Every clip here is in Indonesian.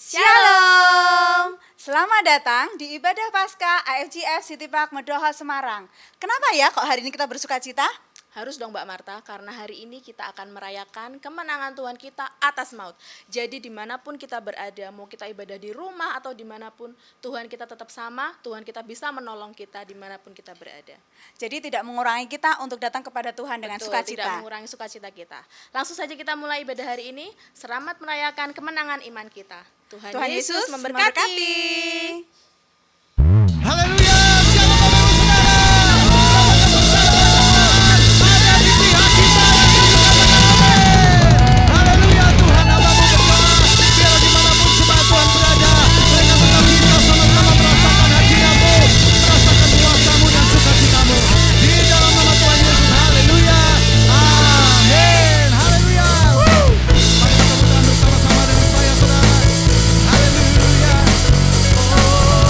Shalom. Selamat datang di ibadah Paskah AFGF City Park Medoha Semarang. Kenapa ya kok hari ini kita bersuka cita? Harus dong Mbak Marta, karena hari ini kita akan merayakan kemenangan Tuhan kita atas maut. Jadi dimanapun kita berada, mau kita ibadah di rumah atau dimanapun, Tuhan kita tetap sama, Tuhan kita bisa menolong kita dimanapun kita berada. Jadi tidak mengurangi kita untuk datang kepada Tuhan dengan Betul, sukacita. tidak mengurangi sukacita kita. Langsung saja kita mulai ibadah hari ini, selamat merayakan kemenangan iman kita. Tuhan Yesus memberkati. Haleluya, shalom Bapak Ibu Saudara. Ada di pihak kita yang katakan amin. Haleluya, Tuhan namamu berkah. Biar dimanapun jemaat Tuhan berada, mereka tetap bisa sama-sama merasakan hadiratmu, merasakan kuasamu dan sukacitamu. Di dalam nama Tuhan Yesus, haleluya, amin, haleluya. Mari kita berdoa bersama-sama dengan saya saudara. Haleluya. Oh.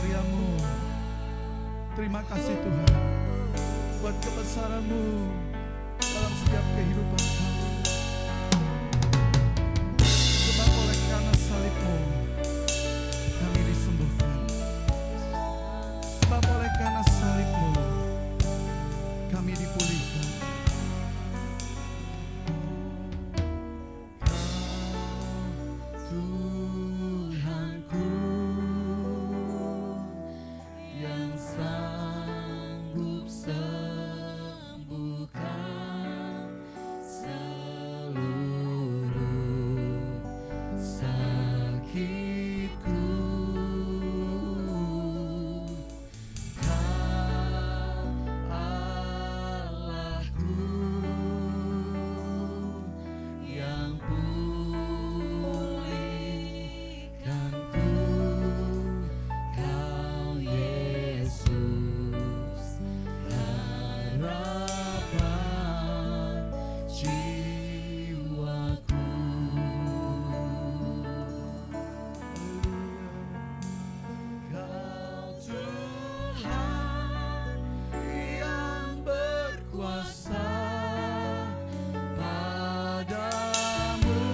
karya-Mu. Terima kasih Tuhan buat kebesaran-Mu dalam setiap kehidupan kami. Sebab oleh karena salib-Mu kami disembuhkan. Sebab oleh karena salib-Mu kami dipulihkan. Tuhanku yang sanggup sembuhkan seluruh sakitku. Kau Allahku yang pulihkanku. Kau Yesus harapan jiwaku. Kau Tuhan yang berkuasa, padamu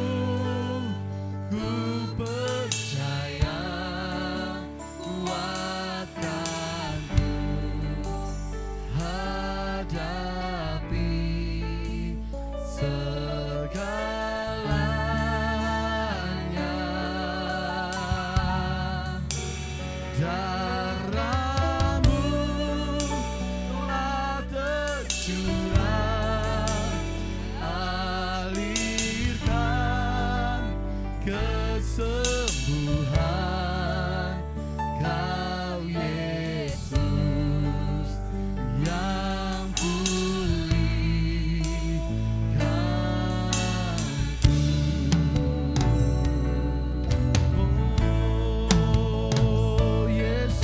ku percaya. Kuatkanku hadapi segalanya. Darah-Mu telah tercurah, alirkan kesembuhan. Kau Yesus yang pulihkanku. Oh Yesus,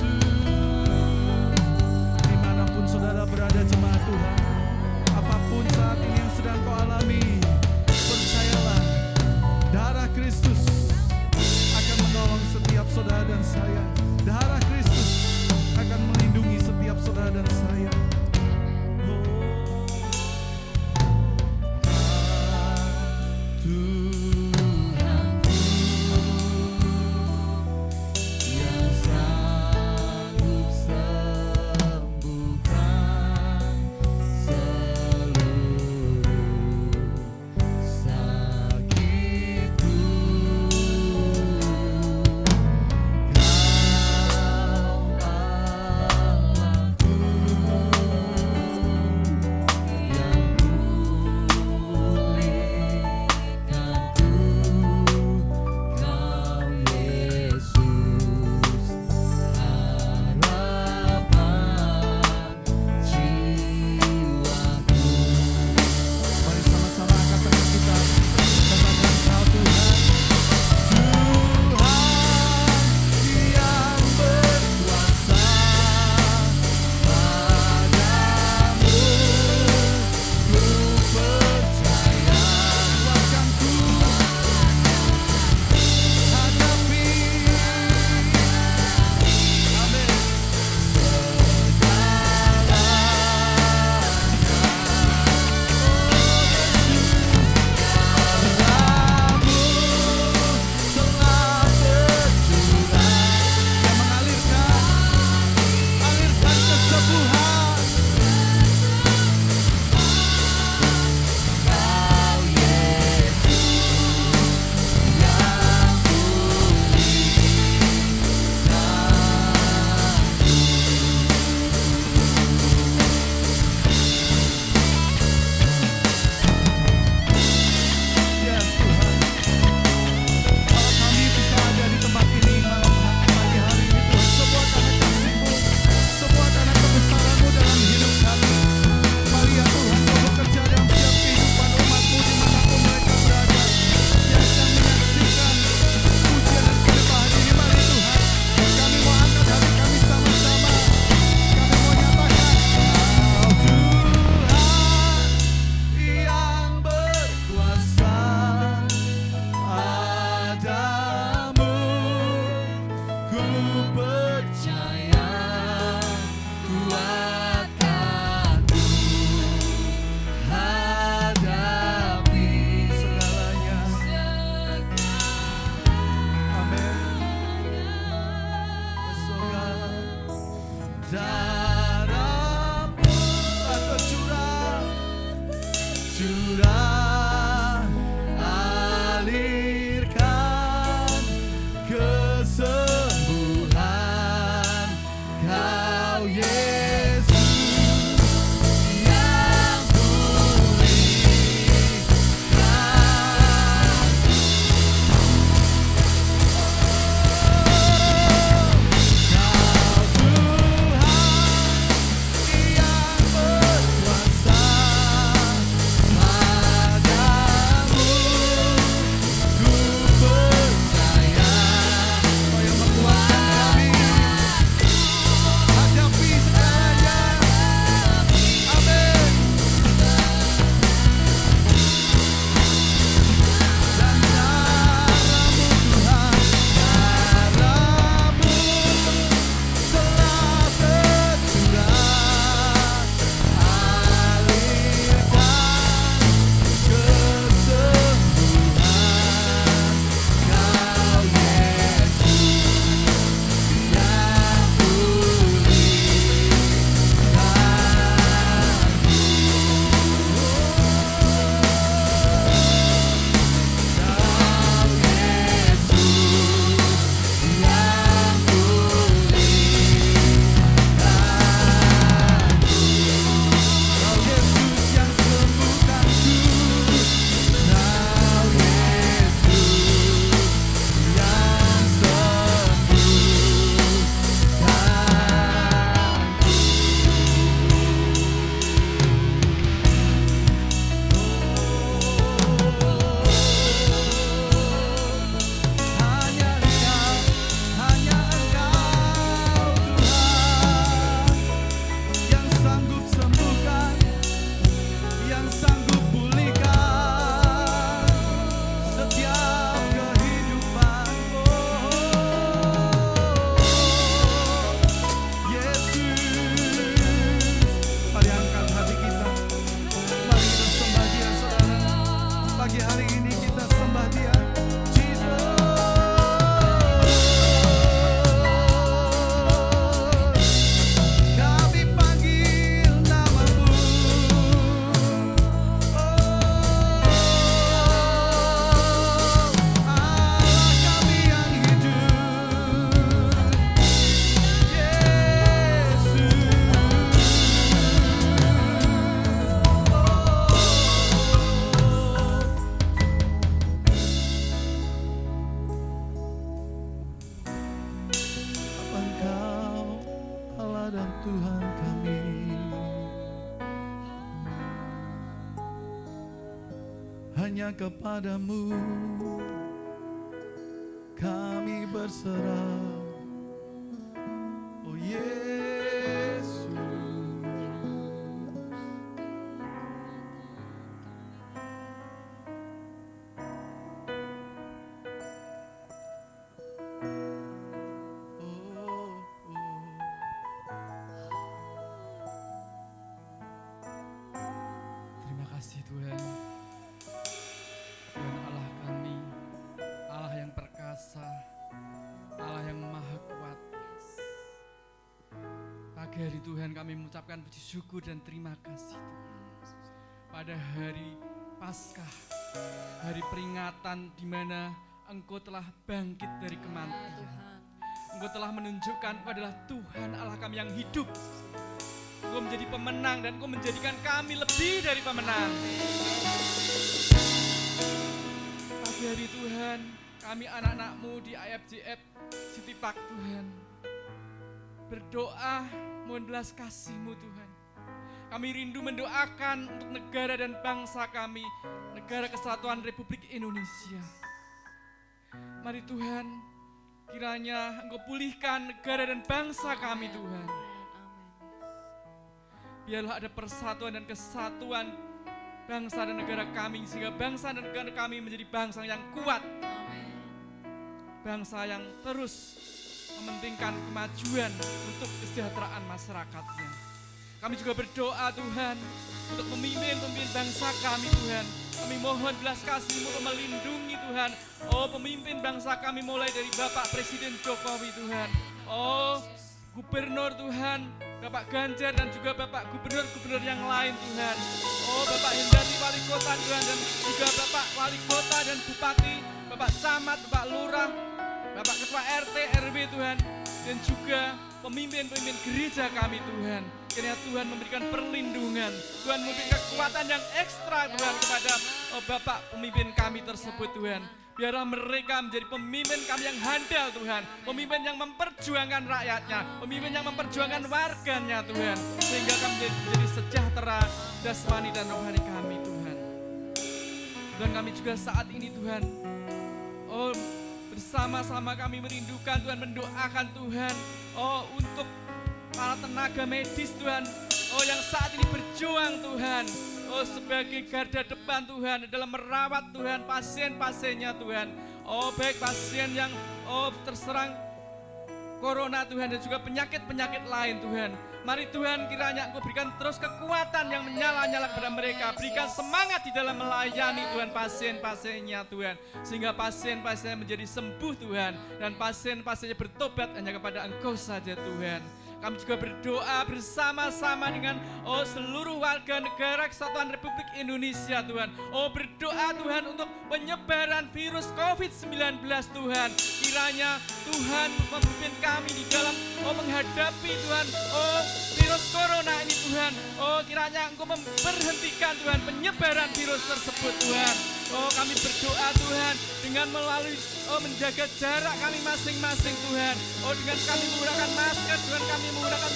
Kau Yesus yang Tuhan kami. Hanya kepadamu kami berserah, oh Yesus. Terima kasih Tuhan, Tuhan Allah kami, Allah yang perkasa, Allah yang maha kuat. Pagi hari Tuhan kami mengucapkan puji syukur dan terima kasih Tuhan. Pada hari Paskah, hari peringatan di mana Engkau telah bangkit dari kematian. Engkau telah menunjukkan Engkau adalah Tuhan Allah kami yang hidup. Engkau menjadi pemenang dan Engkau menjadikan kami lebih dari pemenang. Pagi hari Tuhan, kami anak-anak-Mu di IFJF City Park Tuhan, berdoa mohon belas kasih-Mu Tuhan. Kami rindu mendoakan untuk negara dan bangsa kami, Negara Kesatuan Republik Indonesia. Mari Tuhan, kiranya Engkau pulihkan negara dan bangsa kami Tuhan. Biarlah ada persatuan dan kesatuan bangsa dan negara kami, sehingga bangsa dan negara kami menjadi bangsa yang kuat. Bangsa yang terus mementingkan kemajuan untuk kesejahteraan masyarakatnya. Kami juga berdoa Tuhan untuk pemimpin bangsa kami Tuhan. Kami mohon belas kasih-Mu untuk melindungi Tuhan. Oh pemimpin bangsa kami mulai dari Bapak Presiden Jokowi Tuhan. Oh Gubernur Tuhan, Bapak Ganjar dan juga Bapak Gubernur-Gubernur yang lain Tuhan. Oh Bapak Hendardi Wali Kota Tuhan, dan juga Bapak Wali Kota dan Bupati, Bapak Camat, Bapak Lurah, Bapak Ketua RT, RW Tuhan. dan juga pemimpin-pemimpin gereja kami Tuhan. Kiranya Tuhan memberikan perlindungan, Tuhan memberikan kekuatan yang ekstra Tuhan kepada Bapak pemimpin kami tersebut Tuhan. Biarlah mereka menjadi pemimpin kami yang handal Tuhan, pemimpin yang memperjuangkan rakyatnya, pemimpin yang memperjuangkan warganya Tuhan, sehingga kami menjadi sejahtera jasmani dan rohani kami Tuhan. Dan kami juga saat ini Tuhan, bersama-sama kami merindukan Tuhan, mendoakan Tuhan, untuk para tenaga medis Tuhan, yang saat ini berjuang Tuhan, sebagai garda depan Tuhan dalam merawat Tuhan pasien-pasiennya Tuhan. Baik pasien yang terserang corona Tuhan dan juga penyakit-penyakit lain Tuhan. Mari Tuhan kiranya Engkau berikan terus kekuatan yang menyala-nyala kepada mereka. Berikan semangat di dalam melayani Tuhan pasien-pasiennya Tuhan. Sehingga pasien-pasiennya menjadi sembuh Tuhan. Dan pasien-pasiennya bertobat hanya kepada Engkau saja Tuhan. Kami juga berdoa bersama-sama dengan seluruh warga negara Kesatuan Republik Indonesia Tuhan. Berdoa Tuhan untuk penyebaran virus COVID-19 Tuhan. Kiranya Tuhan memimpin kami di dalam menghadapi Tuhan virus corona ini Tuhan. Kiranya Engkau memberhentikan Tuhan penyebaran virus tersebut Tuhan. Kami berdoa Tuhan dengan melalui menjaga jarak kami masing-masing Tuhan. Dengan kami menggunakan masker Tuhan, kami menggunakan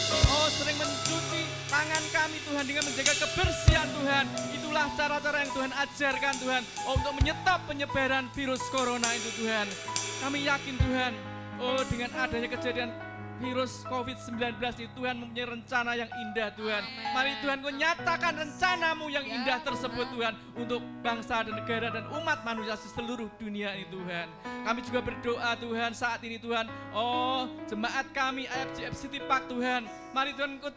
sering mencuci tangan kami Tuhan dengan menjaga kebersihan Tuhan. Itulah cara-cara yang Tuhan ajarkan Tuhan untuk menyetop penyebaran virus corona itu Tuhan. Kami yakin Tuhan, dengan adanya kejadian virus COVID-19 ini Tuhan mempunyai rencana yang indah Tuhan. Mari Tuhan Kau nyatakan rencanamu yang indah tersebut Tuhan untuk bangsa dan negara dan umat manusia di seluruh dunia ini Tuhan. Kami juga berdoa Tuhan saat ini Tuhan, jemaat kami IFGF City Park Tuhan. Mari Tuhan Kau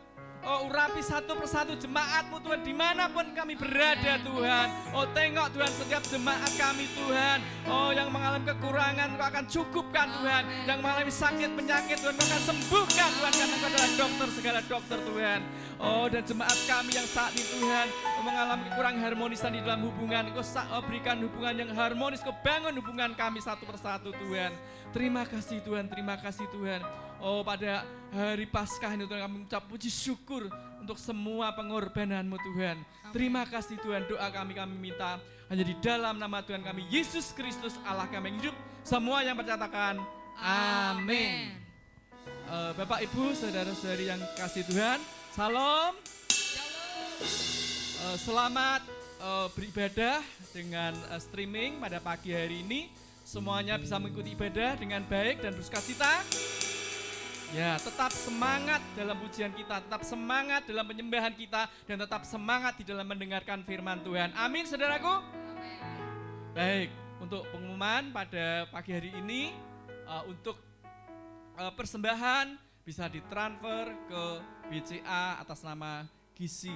urapi satu persatu jemaat-Mu Tuhan dimanapun kami berada Tuhan. Tengok Tuhan setiap jemaat kami Tuhan, yang mengalami kekurangan Kau akan cukupkan Tuhan. Yang mengalami sakit penyakit Tuhan Kau akan sembuhkan Tuhan, karena Kau adalah dokter segala dokter Tuhan. Dan jemaat kami yang saat ini Tuhan mengalami kurang harmonisan di dalam hubungan, Kau berikan hubungan yang harmonis, Kau bangun hubungan kami satu persatu Tuhan. Terima kasih Tuhan, terima kasih Tuhan. Pada hari Paskah ini Tuhan kami mengucap puji syukur untuk semua pengorbanan-Mu Tuhan. Terima kasih Tuhan, doa kami minta hanya di dalam nama Tuhan kami Yesus Kristus Allah kami yang hidup. Semua yang berkatakan amin. Bapak Ibu saudara-saudari yang kasih Tuhan, salam. Selamat beribadah dengan streaming pada pagi hari ini. Semuanya bisa mengikuti ibadah dengan baik dan bersukacita. Ya, tetap semangat dalam pujian kita, tetap semangat dalam penyembahan kita, dan tetap semangat di dalam mendengarkan firman Tuhan. Amin, saudaraku. Baik, untuk pengumuman pada pagi hari ini, untuk persembahan bisa ditransfer ke BCA atas nama Gizi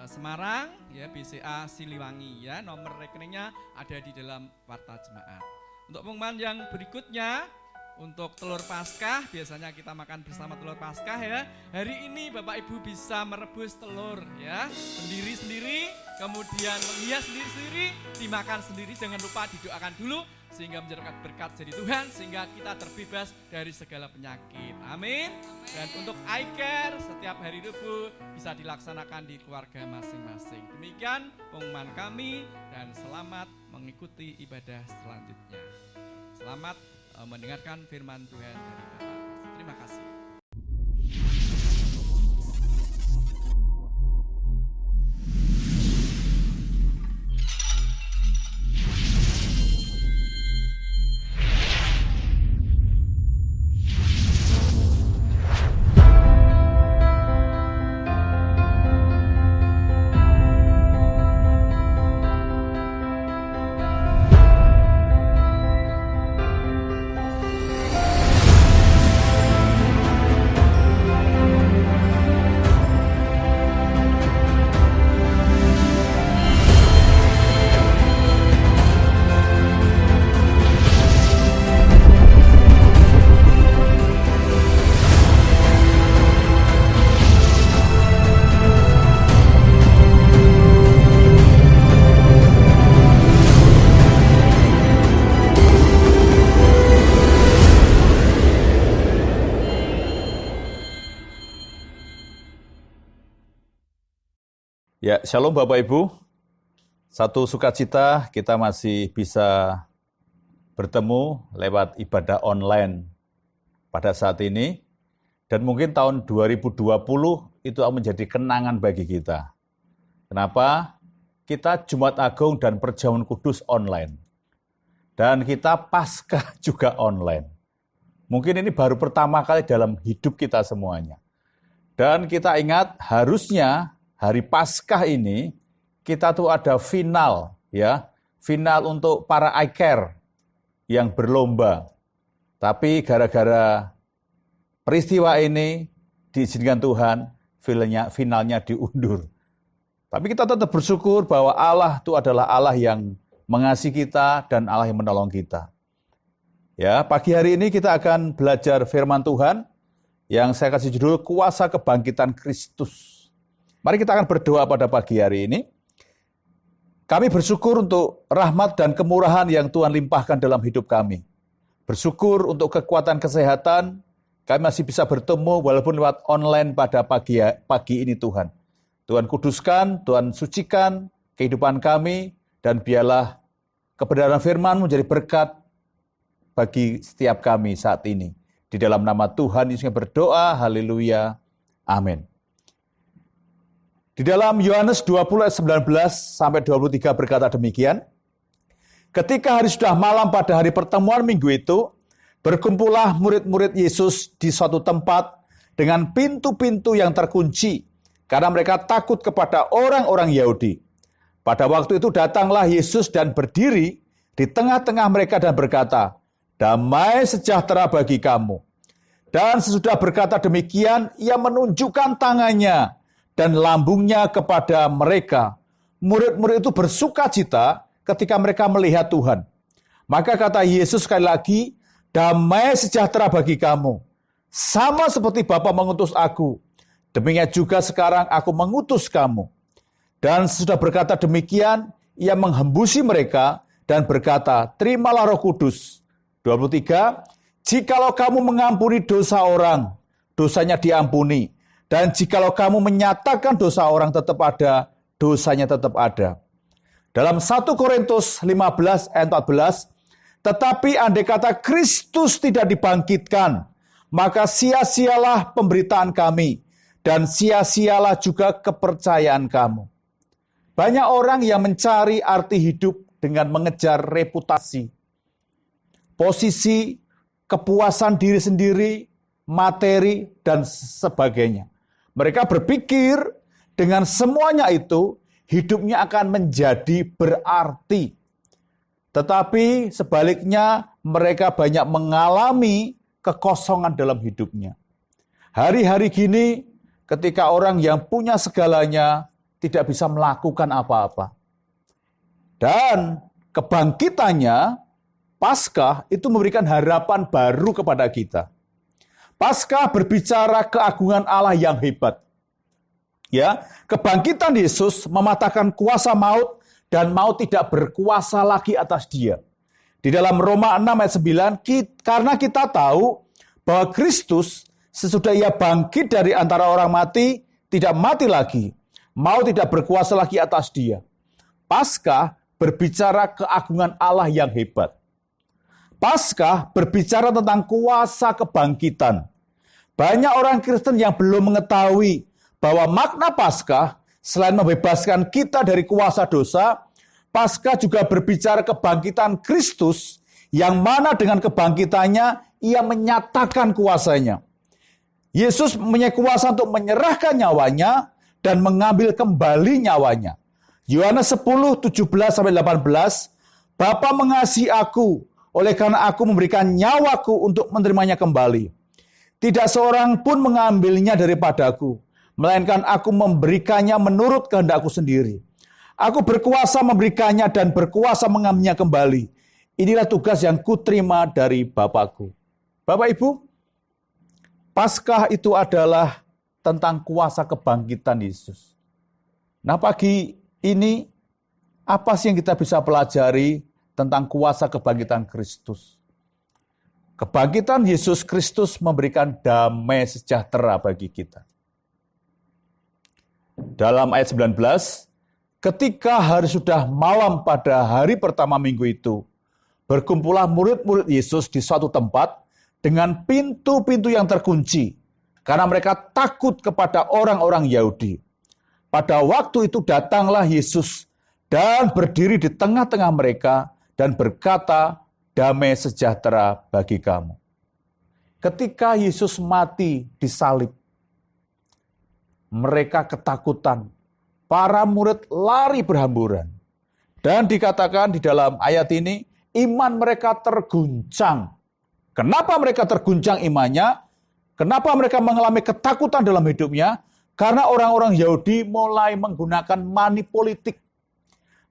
Semarang, ya BCA Siliwangi, ya nomor rekeningnya ada di dalam warta jemaat. Untuk pengumuman yang berikutnya, untuk telur Paskah, biasanya kita makan bersama telur Paskah ya. Hari ini Bapak Ibu bisa merebus telur ya, sendiri-sendiri, kemudian menghias sendiri-sendiri, dimakan sendiri, jangan lupa didoakan dulu sehingga menjadi berkat dari Tuhan, sehingga kita terbebas dari segala penyakit. Amin. Dan untuk iCare setiap hari Rabu bisa dilaksanakan di keluarga masing-masing. Demikian pengumuman kami dan selamat mengikuti ibadah selanjutnya. Selamat mendengarkan firman Tuhan dari Bapak. Terima kasih. Ya, shalom Bapak Ibu. Satu sukacita kita masih bisa bertemu lewat ibadah online pada saat ini. Dan mungkin tahun 2020 itu menjadi kenangan bagi kita. Kenapa? Kita Jumat Agung dan Perjamuan Kudus online. Dan kita Paskah juga online. Mungkin ini baru pertama kali dalam hidup kita semuanya. Dan kita ingat harusnya hari Paskah ini kita tuh ada final, ya, final untuk para I-Care yang berlomba. Tapi gara-gara peristiwa ini diizinkan Tuhan, finalnya diundur. Tapi kita tetap bersyukur bahwa Allah itu adalah Allah yang mengasihi kita dan Allah yang menolong kita. Ya, pagi hari ini kita akan belajar firman Tuhan yang saya kasih judul Kuasa Kebangkitan Kristus. Mari kita akan berdoa pada pagi hari ini. Kami bersyukur untuk rahmat dan kemurahan yang Tuhan limpahkan dalam hidup kami. Bersyukur untuk kekuatan kesehatan, kami masih bisa bertemu walaupun lewat online pada pagi ini Tuhan. Tuhan kuduskan, Tuhan sucikan kehidupan kami, dan biarlah kebenaran firman menjadi berkat bagi setiap kami saat ini. Di dalam nama Tuhan Yesus berdoa, haleluya, amin. Di dalam Yohanes 20 ayat 19 sampai 23 berkata demikian, ketika hari sudah malam pada hari pertemuan minggu itu, berkumpullah murid-murid Yesus di suatu tempat dengan pintu-pintu yang terkunci, karena mereka takut kepada orang-orang Yahudi. Pada waktu itu datanglah Yesus dan berdiri di tengah-tengah mereka dan berkata, damai sejahtera bagi kamu. Dan sesudah berkata demikian, ia menunjukkan tangannya dan lambungnya kepada mereka. Murid-murid itu bersukacita ketika mereka melihat Tuhan. Maka kata Yesus sekali lagi, damai sejahtera bagi kamu. Sama seperti Bapa mengutus aku, demikian juga sekarang aku mengutus kamu. Dan sesudah berkata demikian, ia menghembusi mereka dan berkata, terimalah Roh Kudus. 23, jikalau kamu mengampuni dosa orang, dosanya diampuni. Dan jikalau kamu menyatakan dosa orang tetap ada, dosanya tetap ada. Dalam 1 Korintus 15 ayat 14, tetapi andai kata Kristus tidak dibangkitkan, maka sia-sialah pemberitaan kami, dan sia-sialah juga kepercayaan kamu. Banyak orang yang mencari arti hidup dengan mengejar reputasi, posisi, kepuasan diri sendiri, materi, dan sebagainya. Mereka berpikir dengan semuanya itu, hidupnya akan menjadi berarti. Tetapi sebaliknya, mereka banyak mengalami kekosongan dalam hidupnya. Hari-hari gini, ketika orang yang punya segalanya tidak bisa melakukan apa-apa. Dan kebangkitannya, Paskah itu memberikan harapan baru kepada kita. Paskah berbicara keagungan Allah yang hebat. Ya, kebangkitan Yesus mematahkan kuasa maut dan maut tidak berkuasa lagi atas dia. Di dalam Roma 6 ayat 9, karena kita tahu bahwa Kristus sesudah ia bangkit dari antara orang mati, tidak mati lagi. Maut tidak berkuasa lagi atas dia. Paskah berbicara keagungan Allah yang hebat. Paskah berbicara tentang kuasa kebangkitan. Banyak orang Kristen yang belum mengetahui bahwa makna Paskah selain membebaskan kita dari kuasa dosa, Paskah juga berbicara kebangkitan Kristus yang mana dengan kebangkitannya ia menyatakan kuasanya. Yesus mempunyai kuasa untuk menyerahkan nyawanya dan mengambil kembali nyawanya. Yohanes 10, 17-18, Bapa mengasihi aku, oleh karena aku memberikan nyawaku untuk menerimanya kembali. Tidak seorang pun mengambilnya daripadaku, melainkan aku memberikannya menurut kehendakku sendiri. Aku berkuasa memberikannya dan berkuasa mengambilnya kembali. Inilah tugas yang kuterima dari Bapakku. Bapak Ibu, Paskah itu adalah tentang kuasa kebangkitan Yesus. Nah, pagi ini apa sih yang kita bisa pelajari tentang kuasa kebangkitan Kristus? Kebangkitan Yesus Kristus memberikan damai sejahtera bagi kita. Dalam ayat 19, ketika hari sudah malam pada hari pertama minggu itu, berkumpullah murid-murid Yesus di suatu tempat dengan pintu-pintu yang terkunci, karena mereka takut kepada orang-orang Yahudi. Pada waktu itu datanglah Yesus dan berdiri di tengah-tengah mereka dan berkata, damai sejahtera bagi kamu. Ketika Yesus mati disalib, mereka ketakutan. Para murid lari berhamburan. Dan dikatakan di dalam ayat ini, iman mereka terguncang. Kenapa mereka terguncang imannya? Kenapa mereka mengalami ketakutan dalam hidupnya? Karena orang-orang Yahudi mulai menggunakan money politik.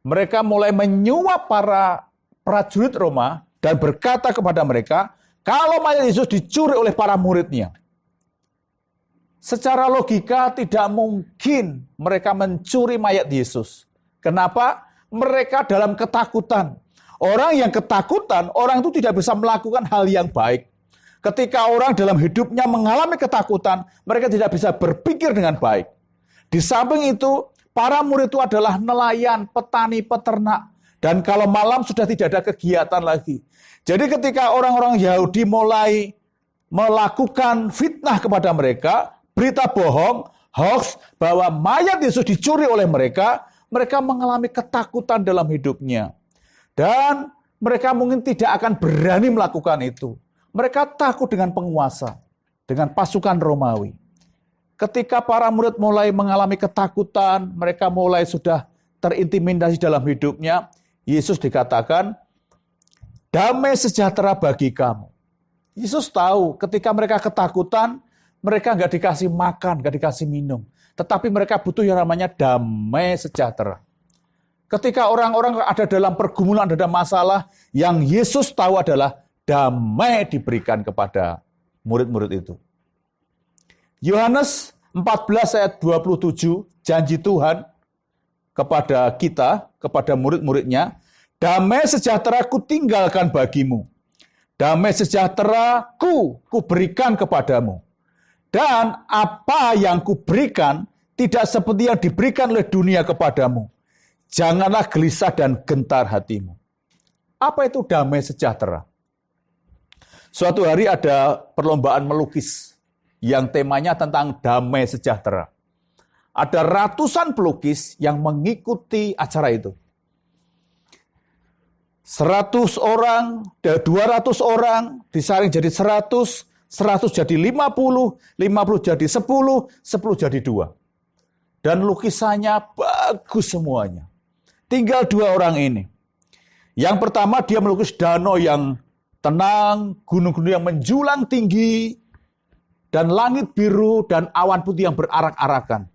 Mereka mulai menyuap para prajurit Roma dan berkata kepada mereka, kalau mayat Yesus dicuri oleh para muridnya, secara logika tidak mungkin mereka mencuri mayat Yesus. Kenapa? Mereka dalam ketakutan. Orang yang ketakutan, orang itu tidak bisa melakukan hal yang baik. Ketika orang dalam hidupnya mengalami ketakutan, mereka tidak bisa berpikir dengan baik. Di samping itu, para murid itu adalah nelayan, petani, peternak. Dan kalau malam sudah tidak ada kegiatan lagi. Jadi ketika orang-orang Yahudi mulai melakukan fitnah kepada mereka, berita bohong, hoax, bahwa mayat Yesus dicuri oleh mereka, mereka mengalami ketakutan dalam hidupnya. Dan mereka mungkin tidak akan berani melakukan itu. Mereka takut dengan penguasa, dengan pasukan Romawi. Ketika para murid mulai mengalami ketakutan, mereka mulai sudah terintimidasi dalam hidupnya, Yesus dikatakan, damai sejahtera bagi kamu. Yesus tahu ketika mereka ketakutan, mereka nggak dikasih makan, nggak dikasih minum. Tetapi mereka butuh yang namanya damai sejahtera. Ketika orang-orang ada dalam pergumulan, ada masalah, yang Yesus tahu adalah damai diberikan kepada murid-murid itu. Yohanes 14 ayat 27, janji Tuhan kepada kita, kepada murid-muridnya, damai sejahtera ku tinggalkan bagimu. Damai sejahtera ku berikan kepadamu. Dan apa yang ku berikan tidak seperti yang diberikan oleh dunia kepadamu. Janganlah gelisah dan gentar hatimu. Apa itu damai sejahtera? Suatu hari ada perlombaan melukis yang temanya tentang damai sejahtera. Ada ratusan pelukis yang mengikuti acara itu. 100 orang, 200 orang, disaring jadi 100, 100 jadi 50, 50 jadi 10, 10 jadi 2. Dan lukisannya bagus semuanya. Tinggal 2 orang ini. Yang pertama dia melukis danau yang tenang, gunung-gunung yang menjulang tinggi, dan langit biru dan awan putih yang berarak-arakan.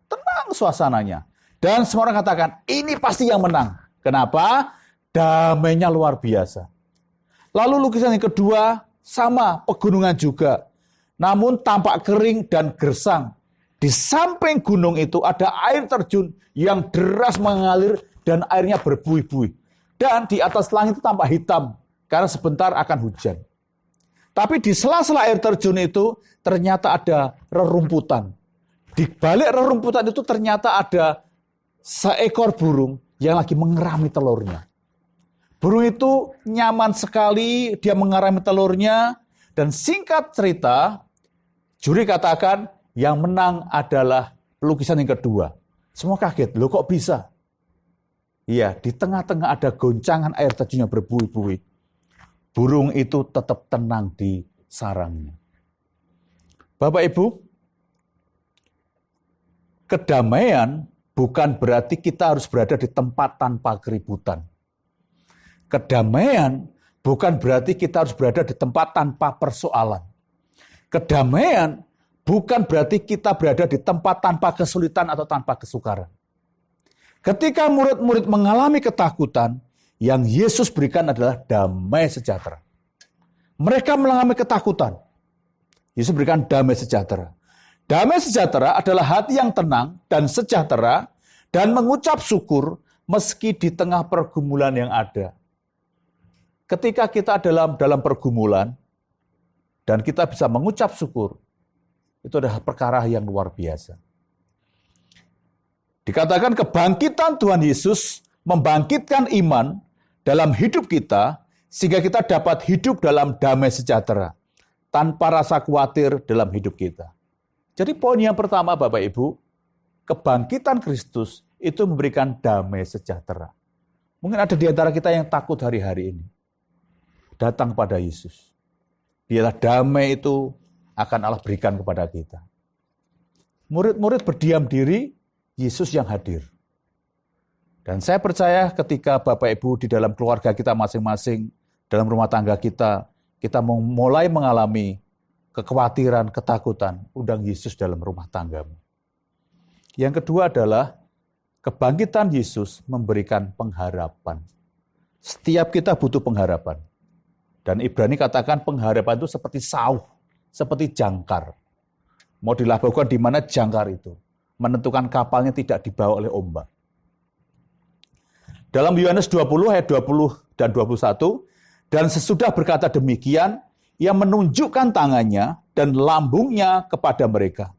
Tenang suasananya. Dan semua orang katakan, ini pasti yang menang. Kenapa? Damainya luar biasa. Lalu lukisan yang kedua, sama, pegunungan juga. Namun tampak kering dan gersang. Di samping gunung itu ada air terjun yang deras mengalir dan airnya berbuih-buih. Dan di atas langit itu tampak hitam, karena sebentar akan hujan. Tapi di sela-sela air terjun itu ternyata ada rerumputan. Di balik rerumputan itu ternyata ada seekor burung yang lagi mengerami telurnya. Burung itu nyaman sekali, dia mengerami telurnya, dan singkat cerita, juri katakan yang menang adalah lukisan yang kedua. Semua kaget, loh kok bisa? Iya, di tengah-tengah ada goncangan air terjun yang berbuih-buih. Burung itu tetap tenang di sarangnya. Bapak Ibu, kedamaian bukan berarti kita harus berada di tempat tanpa keributan. Kedamaian bukan berarti kita harus berada di tempat tanpa persoalan. Kedamaian bukan berarti kita berada di tempat tanpa kesulitan atau tanpa kesukaran. Ketika murid-murid mengalami ketakutan, yang Yesus berikan adalah damai sejahtera. Mereka mengalami ketakutan. Yesus berikan damai sejahtera. Damai sejahtera adalah hati yang tenang dan sejahtera dan mengucap syukur meski di tengah pergumulan yang ada. Ketika kita dalam pergumulan dan kita bisa mengucap syukur, itu adalah perkara yang luar biasa. Dikatakan kebangkitan Tuhan Yesus membangkitkan iman dalam hidup kita, sehingga kita dapat hidup dalam damai sejahtera, tanpa rasa khawatir dalam hidup kita. Jadi poin yang pertama Bapak Ibu, kebangkitan Kristus itu memberikan damai sejahtera. Mungkin ada di antara kita yang takut hari-hari ini. Datang kepada Yesus. Biarlah damai itu akan Allah berikan kepada kita. Murid-murid berdiam diri, Yesus yang hadir. Dan saya percaya ketika Bapak Ibu di dalam keluarga kita masing-masing, dalam rumah tangga kita mulai mengalami kekhawatiran, ketakutan, undang Yesus dalam rumah tanggamu. Yang kedua adalah kebangkitan Yesus memberikan pengharapan. Setiap kita butuh pengharapan. Dan Ibrani katakan pengharapan itu seperti sauh, seperti jangkar. Mau dilakukan di mana jangkar itu? Menentukan kapalnya tidak dibawa oleh ombak. Dalam Yohanes 20 ayat 20 dan 21, dan sesudah berkata demikian, ia menunjukkan tangannya dan lambungnya kepada mereka.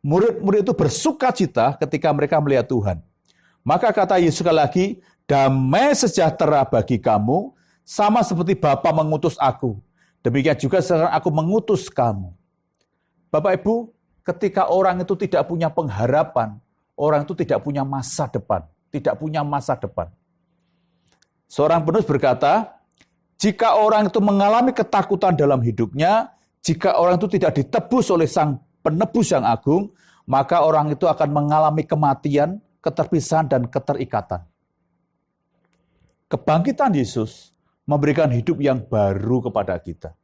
Murid-murid itu bersukacita ketika mereka melihat Tuhan. Maka kata Yesus sekali lagi, damai sejahtera bagi kamu, sama seperti Bapa mengutus aku. Demikian juga sekarang aku mengutus kamu. Bapak Ibu, ketika orang itu tidak punya pengharapan, orang itu tidak punya masa depan. Tidak punya masa depan. Seorang penulis berkata, jika orang itu mengalami ketakutan dalam hidupnya, jika orang itu tidak ditebus oleh Sang Penebus yang agung, maka orang itu akan mengalami kematian, keterpisahan, dan keterikatan. Kebangkitan Yesus memberikan hidup yang baru kepada kita.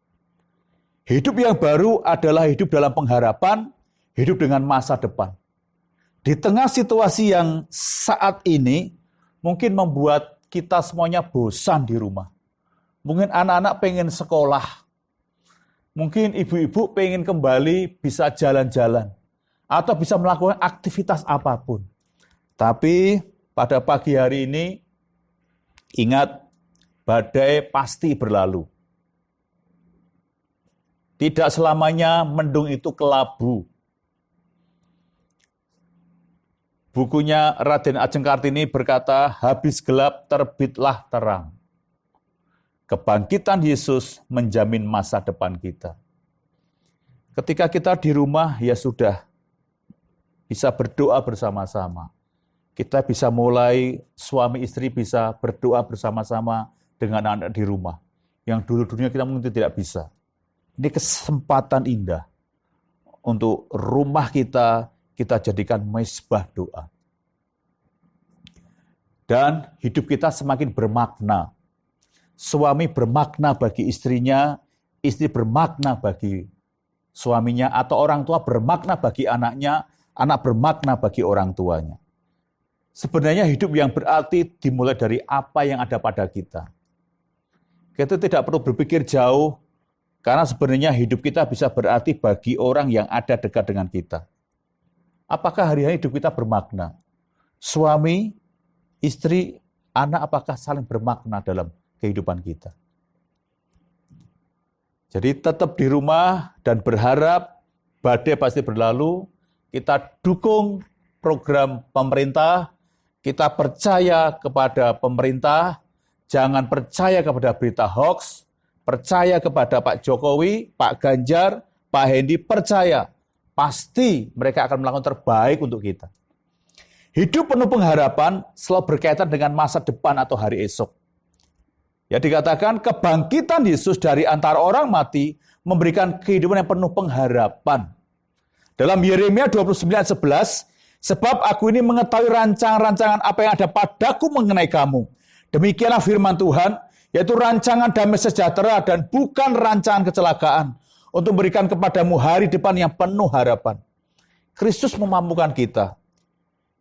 Hidup yang baru adalah hidup dalam pengharapan, hidup dengan masa depan. Di tengah situasi yang saat ini mungkin membuat kita semuanya bosan di rumah. Mungkin anak-anak pengen sekolah. Mungkin ibu-ibu pengen kembali bisa jalan-jalan. Atau bisa melakukan aktivitas apapun. Tapi pada pagi hari ini, ingat, badai pasti berlalu. Tidak selamanya mendung itu kelabu. Bukunya Raden Ajeng Kartini berkata, habis gelap terbitlah terang. Kebangkitan Yesus menjamin masa depan kita. Ketika kita di rumah, ya sudah, bisa berdoa bersama-sama. Kita bisa mulai, suami istri bisa berdoa bersama-sama dengan anak di rumah. Yang dulu-dulunya kita mungkin tidak bisa. Ini kesempatan indah untuk rumah kita jadikan mezbah doa. Dan hidup kita semakin bermakna. Suami bermakna bagi istrinya, istri bermakna bagi suaminya, atau orang tua bermakna bagi anaknya, anak bermakna bagi orang tuanya. Sebenarnya hidup yang berarti dimulai dari apa yang ada pada kita. Kita tidak perlu berpikir jauh, karena sebenarnya hidup kita bisa berarti bagi orang yang ada dekat dengan kita. Apakah hari-hari hidup kita bermakna? Suami, istri, anak apakah saling bermakna dalam kehidupan kita? Jadi tetap di rumah dan berharap badai pasti berlalu. Kita dukung program pemerintah, kita percaya kepada pemerintah, jangan percaya kepada berita hoax, percaya kepada Pak Jokowi, Pak Ganjar, Pak Hendi, percaya. Pasti mereka akan melakukan terbaik untuk kita. Hidup penuh pengharapan selalu berkaitan dengan masa depan atau hari esok. Ya dikatakan kebangkitan Yesus dari antara orang mati memberikan kehidupan yang penuh pengharapan. Dalam Yeremia 29:11, sebab aku ini mengetahui rancangan-rancangan apa yang ada padaku mengenai kamu. Demikianlah firman Tuhan, yaitu rancangan damai sejahtera dan bukan rancangan kecelakaan, untuk memberikan kepadamu hari depan yang penuh harapan. Kristus memampukan kita.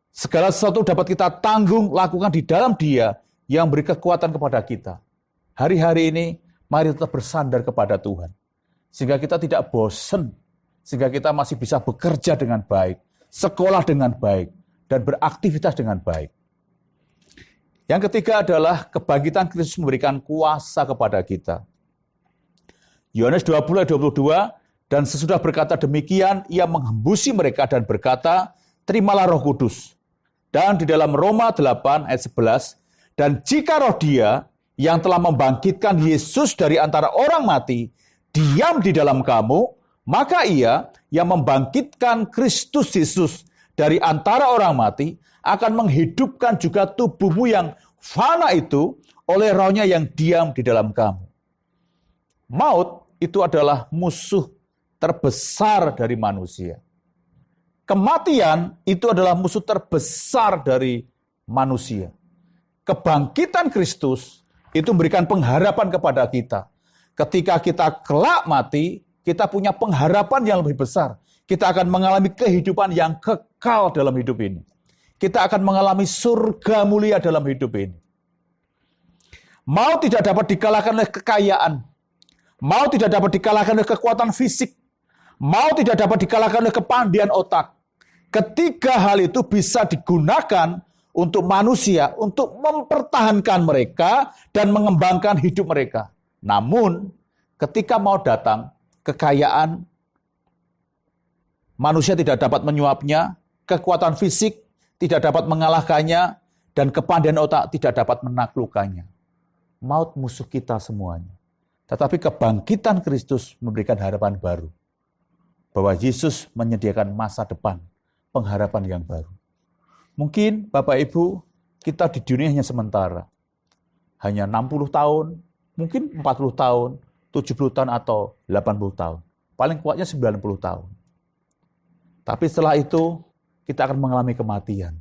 Segala sesuatu dapat kita tanggung, lakukan di dalam Dia yang beri kekuatan kepada kita. Hari-hari ini, mari tetap bersandar kepada Tuhan. Sehingga kita tidak bosan, sehingga kita masih bisa bekerja dengan baik, sekolah dengan baik, dan beraktivitas dengan baik. Yang ketiga adalah kebangkitan Kristus memberikan kuasa kepada kita. Yohanes 20 ayat 22, dan sesudah berkata demikian, ia menghembusi mereka dan berkata, terimalah Roh Kudus. Dan di dalam Roma 8 ayat 11, dan jika roh Dia yang telah membangkitkan Yesus dari antara orang mati diam di dalam kamu, maka Ia yang membangkitkan Kristus Yesus dari antara orang mati akan menghidupkan juga tubuhmu yang fana itu oleh rohnya yang diam di dalam kamu. Maut itu adalah musuh terbesar dari manusia. Kematian itu adalah musuh terbesar dari manusia. Kebangkitan Kristus itu memberikan pengharapan kepada kita. Ketika kita kelak mati, kita punya pengharapan yang lebih besar. Kita akan mengalami kehidupan yang kekal dalam hidup ini. Kita akan mengalami surga mulia dalam hidup ini. Maut tidak dapat dikalahkan oleh kekayaan. Maut tidak dapat dikalahkan oleh kekuatan fisik. Maut tidak dapat dikalahkan oleh kepandian otak. Ketiga hal itu bisa digunakan untuk manusia, untuk mempertahankan mereka dan mengembangkan hidup mereka. Namun, ketika maut datang, kekayaan manusia tidak dapat menyuapnya, kekuatan fisik tidak dapat mengalahkannya, dan kepandian otak tidak dapat menaklukkannya. Maut musuh kita semuanya. Tetapi kebangkitan Kristus memberikan harapan baru. Bahwa Yesus menyediakan masa depan, pengharapan yang baru. Mungkin Bapak Ibu, kita di dunia hanya sementara. Hanya 60 tahun, mungkin 40 tahun, 70 tahun atau 80 tahun. Paling kuatnya 90 tahun. Tapi setelah itu, kita akan mengalami kematian.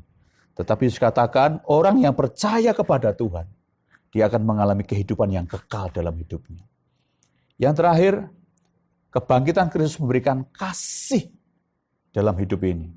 Tetapi Yesus katakan, orang yang percaya kepada Tuhan, dia akan mengalami kehidupan yang kekal dalam hidupnya. Yang terakhir, kebangkitan Kristus memberikan kasih dalam hidup ini.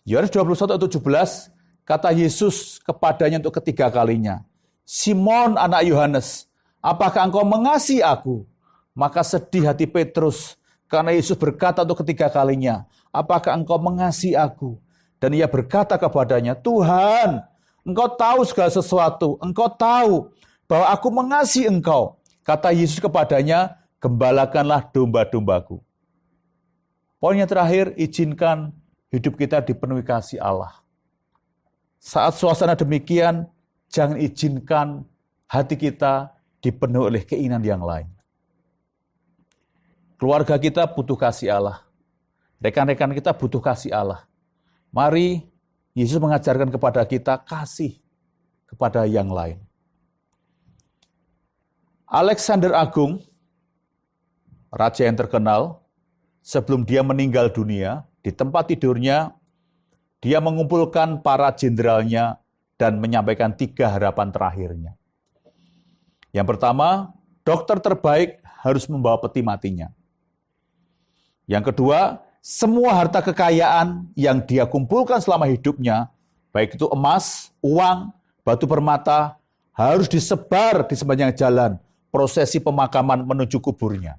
Yohanes 21 ayat 17, kata Yesus kepadanya untuk ketiga kalinya, Simon anak Yohanes, apakah engkau mengasihi aku? Maka sedih hati Petrus, karena Yesus berkata untuk ketiga kalinya, apakah engkau mengasihi aku? Dan ia berkata kepadanya, Tuhan, engkau tahu segala sesuatu, engkau tahu bahwa aku mengasihi engkau. Kata Yesus kepadanya, gembalakanlah domba-dombaku. Poin yang terakhir, izinkan hidup kita dipenuhi kasih Allah. Saat suasana demikian, jangan izinkan hati kita dipenuhi oleh keinginan yang lain. Keluarga kita butuh kasih Allah. Rekan-rekan kita butuh kasih Allah. Mari Yesus mengajarkan kepada kita kasih kepada yang lain. Alexander Agung, raja yang terkenal, sebelum dia meninggal dunia, di tempat tidurnya, dia mengumpulkan para jenderalnya dan menyampaikan 3 harapan terakhirnya. Yang pertama, dokter terbaik harus membawa peti matinya. Yang kedua, semua harta kekayaan yang dia kumpulkan selama hidupnya, baik itu emas, uang, batu permata, harus disebar di sepanjang jalan prosesi pemakaman menuju kuburnya.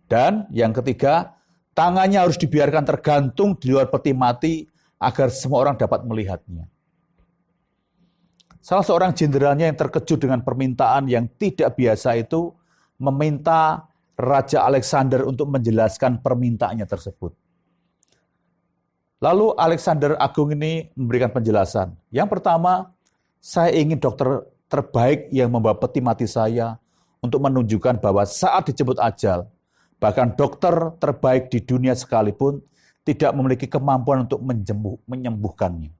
Dan yang ketiga, tangannya harus dibiarkan tergantung di luar peti mati agar semua orang dapat melihatnya. Salah seorang jenderalnya yang terkejut dengan permintaan yang tidak biasa itu meminta Raja Alexander untuk menjelaskan permintaannya tersebut. Lalu Alexander Agung ini memberikan penjelasan. Yang pertama, saya ingin dokter terbaik yang membawa peti mati saya untuk menunjukkan bahwa saat dijemput ajal, bahkan dokter terbaik di dunia sekalipun tidak memiliki kemampuan untuk menyembuhkannya.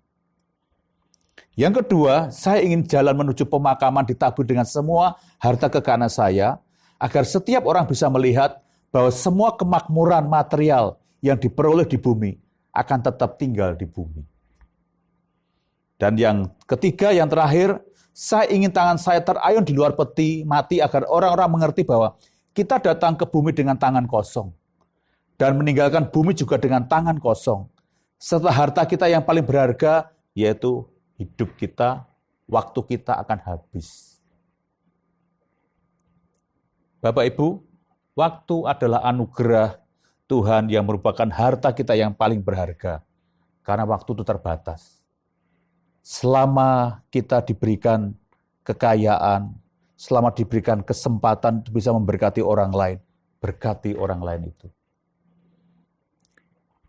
Yang kedua, saya ingin jalan menuju pemakaman ditabur dengan semua harta kekayaan saya, agar setiap orang bisa melihat bahwa semua kemakmuran material yang diperoleh di bumi akan tetap tinggal di bumi. Dan yang ketiga, yang terakhir, saya ingin tangan saya terayun di luar peti mati agar orang-orang mengerti bahwa kita datang ke bumi dengan tangan kosong. Dan meninggalkan bumi juga dengan tangan kosong. Setelah harta kita yang paling berharga, yaitu hidup kita, waktu kita akan habis. Bapak Ibu, waktu adalah anugerah Tuhan yang merupakan harta kita yang paling berharga. Karena waktu itu terbatas. Selama kita diberikan kekayaan, selama diberikan kesempatan bisa memberkati orang lain, berkati orang lain itu.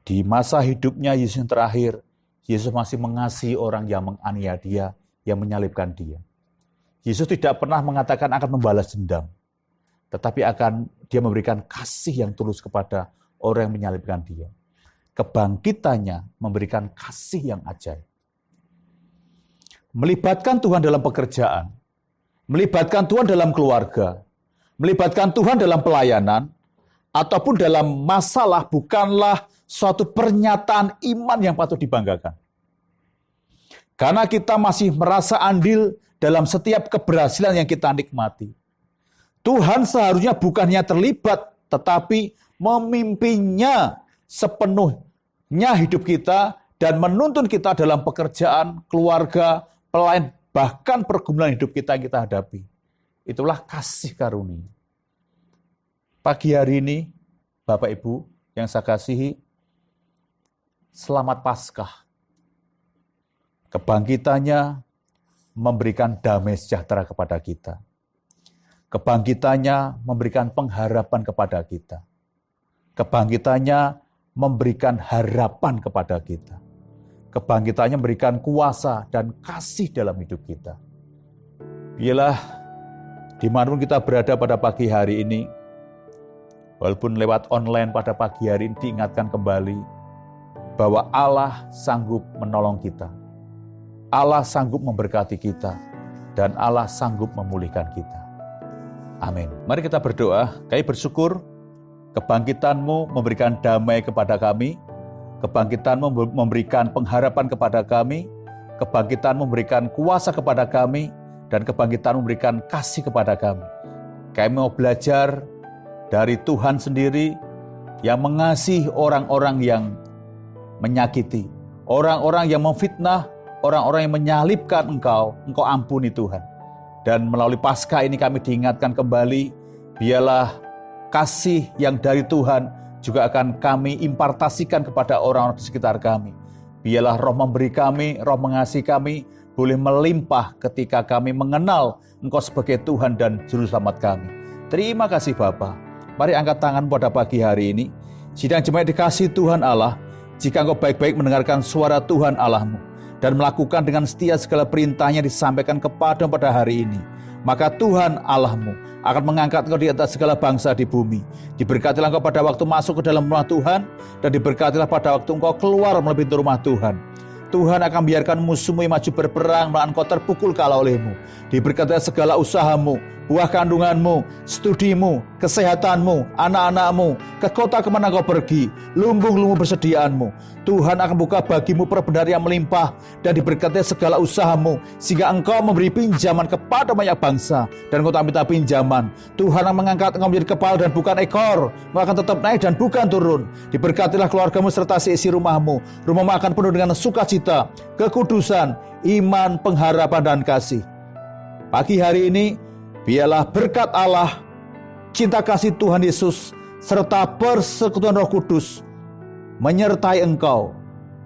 Di masa hidupnya Yesus yang terakhir, Yesus masih mengasihi orang yang menganiaya dia, yang menyalibkan dia. Yesus tidak pernah mengatakan akan membalas dendam, tetapi dia memberikan kasih yang tulus kepada orang yang menyalibkan dia. Kebangkitannya memberikan kasih yang ajaib. Melibatkan Tuhan dalam pekerjaan, melibatkan Tuhan dalam keluarga, melibatkan Tuhan dalam pelayanan, ataupun dalam masalah bukanlah suatu pernyataan iman yang patut dibanggakan. Karena kita masih merasa andil dalam setiap keberhasilan yang kita nikmati. Tuhan seharusnya bukannya terlibat, tetapi memimpinnya sepenuhnya hidup kita dan menuntun kita dalam pekerjaan, keluarga, pelayan, bahkan pergumulan hidup kita yang kita hadapi. Itulah kasih karunia. Pagi hari ini, Bapak Ibu yang saya kasihi, selamat Paskah. Kebangkitannya memberikan damai sejahtera kepada kita. Kebangkitannya memberikan pengharapan kepada kita. Kebangkitannya memberikan harapan kepada kita. Kebangkitannya memberikan kuasa dan kasih dalam hidup kita. Biarlah dimanapun kita berada pada pagi hari ini, walaupun lewat online pada pagi hari ini diingatkan kembali bahwa Allah sanggup menolong kita. Allah sanggup memberkati kita. Dan Allah sanggup memulihkan kita. Amin. Mari kita berdoa. Kami bersyukur kebangkitan-Mu memberikan damai kepada kami. Kebangkitan-Mu memberikan pengharapan kepada kami. Kebangkitan-Mu memberikan kuasa kepada kami. Dan kebangkitan-Mu memberikan kasih kepada kami. Kami mau belajar dari Tuhan sendiri yang mengasihi orang-orang yang menyakiti, orang-orang yang memfitnah, orang-orang yang menyalibkan Engkau ampuni Tuhan. Dan melalui Paskah ini kami diingatkan kembali, biarlah kasih yang dari Tuhan juga akan kami impartasikan kepada orang-orang di sekitar kami. Biarlah roh memberi kami, roh mengasihi kami, boleh melimpah ketika kami mengenal Engkau sebagai Tuhan dan Juru Selamat kami. Terima kasih Bapa. Mari angkat tangan pada pagi hari ini. Sidang jemaat dikasihi Tuhan Allah, jika engkau baik-baik mendengarkan suara Tuhan Allahmu dan melakukan dengan setia segala perintahnya disampaikan kepada pada hari ini, maka Tuhan Allahmu akan mengangkat engkau di atas segala bangsa di bumi. Diberkatilah engkau pada waktu masuk ke dalam rumah Tuhan, dan diberkatilah pada waktu engkau keluar melalui pintu rumah Tuhan. Tuhan akan biarkan musuhmu yang maju berperang, melawan engkau terpukul kalah olehmu. Diberkatilah segala usahamu, buah kandunganmu, studimu, kesehatanmu, anak-anakmu, ke kota kemana kau pergi, lumbung-lumbung persediaanmu. Tuhan akan buka bagimu perbenaran yang melimpah, dan diberkati segala usahamu, sehingga engkau memberi pinjaman kepada banyak bangsa, dan engkau tak minta pinjaman. Tuhan akan mengangkat engkau menjadi kepala dan bukan ekor, engkau akan tetap naik dan bukan turun. Diberkatilah keluargamu serta seisi rumahmu. Rumahmu akan penuh dengan sukacita, kekudusan, iman, pengharapan, dan kasih. Pagi hari ini, biarlah berkat Allah, cinta kasih Tuhan Yesus, serta persekutuan Roh Kudus menyertai engkau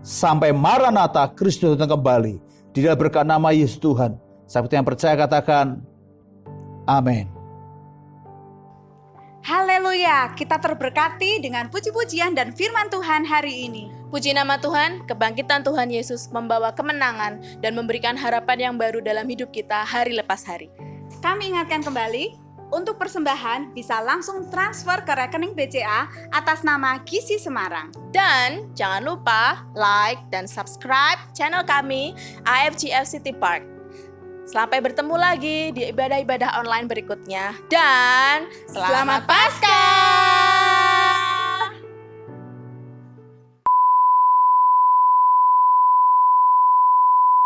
sampai Maranatha, Kristus datang kembali. Di dalam berkat nama Yesus Tuhan, seperti yang percaya katakan, amin. Haleluya, kita terberkati dengan puji-pujian dan firman Tuhan hari ini. Puji nama Tuhan, kebangkitan Tuhan Yesus membawa kemenangan dan memberikan harapan yang baru dalam hidup kita hari lepas hari. Kami ingatkan kembali, untuk persembahan bisa langsung transfer ke rekening BCA atas nama Gizi Semarang. Dan jangan lupa like dan subscribe channel kami AFGF City Park. Sampai bertemu lagi di ibadah-ibadah online berikutnya. Dan selamat Paskah!